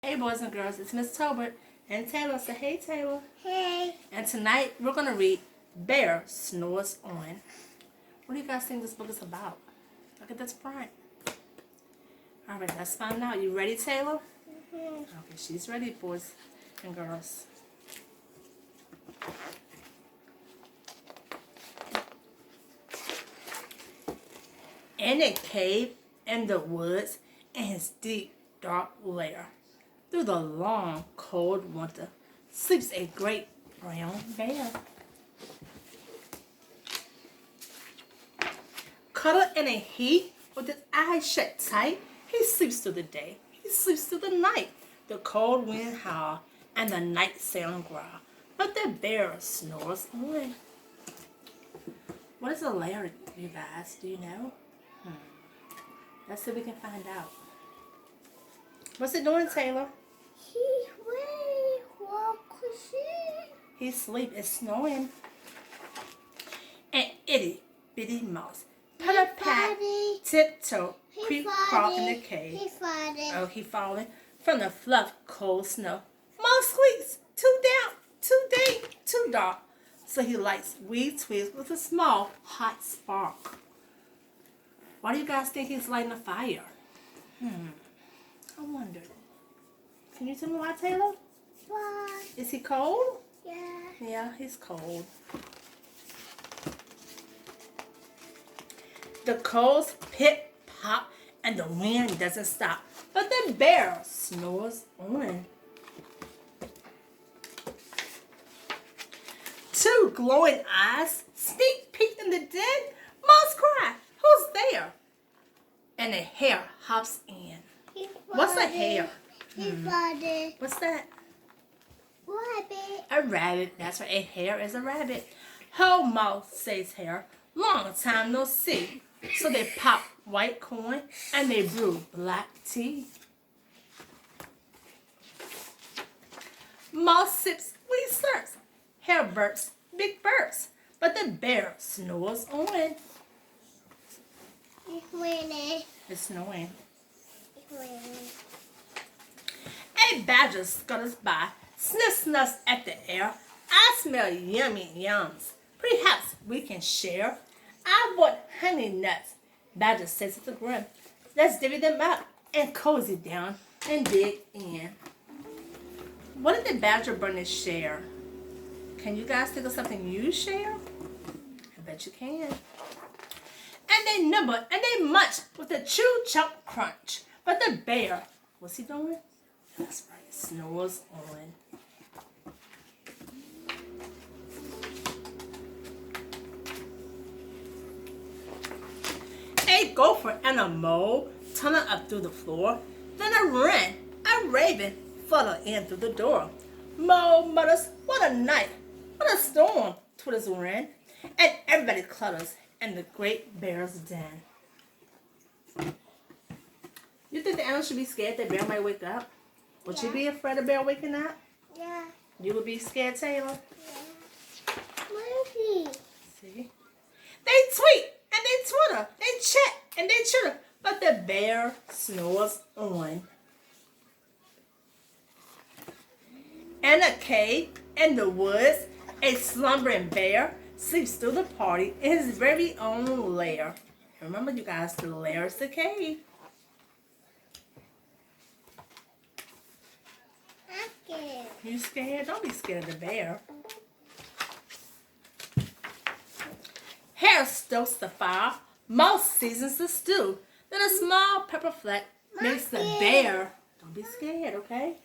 Hey boys and girls, it's Miss Tobert and Taylor. Say hey Taylor. Hey. And tonight we're going to read Bear Snores On. What do you guys think this book is about? Look at this front. Alright, let's find out. You ready, Taylor? Mm-hmm. Okay, she's ready, boys and girls. In a cave in the woods in his deep, dark lair, through the long, cold winter, sleeps a great brown bear. Cuddled in a heap with his eyes shut tight, he sleeps through the day, he sleeps through the night. The cold wind howl and the night sound growl, but the bear snores on. What is a lair, you guys? Do you know? Let's see if we can find out. What's it doing, Taylor? He's ready for sleep. He's asleep. It's snowing. An itty bitty mouse, putter pat, tiptoe, creep crawl in the cave. He's falling. Oh, he falling from the fluff cold snow. Mouse squeaks, too down, too dank, too dark. So he lights wee twigs with a small hot spark. Why do you guys think he's lighting a fire? I wonder. Can you tell me why, Taylor? Why? Is he cold? Yeah. Yeah, he's cold. The coals pip, pop, and the wind doesn't stop. But the bear snores on. Two glowing eyes sneak peek in the den. Mouse cry, who's there? And a hare hops in. He's What's a falling. hare? He's falling. What's that? Rabbit. A rabbit. That's right. A hare is a rabbit. Ho, mouse, says hare. Long time no see. So they pop white corn and they brew black tea. Mouse sips wee slurps. Hare burps big burps. But the bear snores on. He's winning. It's snowing. He's winning. A badger scuttles by, snuffs at the air. I smell yummy yums. Perhaps we can share. I bought honey nuts. Badger says with a grin. Let's divvy them up and cozy down and dig in. What did the badger bunny share? Can you guys think of something you share? I bet you can. And they nibble and they munch with a chew chomp crunch. But the bear, what's he doing? That's right, snores on. A gopher and a mole tunnel up through the floor. Then a wren, a raven, flutter in through the door. Mole mutters, what a night, what a storm, twitters wren. And everybody clutters in the great bear's den. You think the animal should be scared that bear might wake up? Would you be afraid of bear waking up? Yeah. You would be scared, Taylor? Yeah. Where is he? See? They tweet and they twitter, they chat and they chitter, but the bear snores on. In a cave in the woods, a slumbering bear sleeps through the party in his very own lair. Remember, you guys, the lair is the cave. I'm scared. You scared? Don't be scared of the bear. Hare stokes the fire. Mouse seasons the stew. Then a small pepper fleck makes the bear. Don't be scared, okay?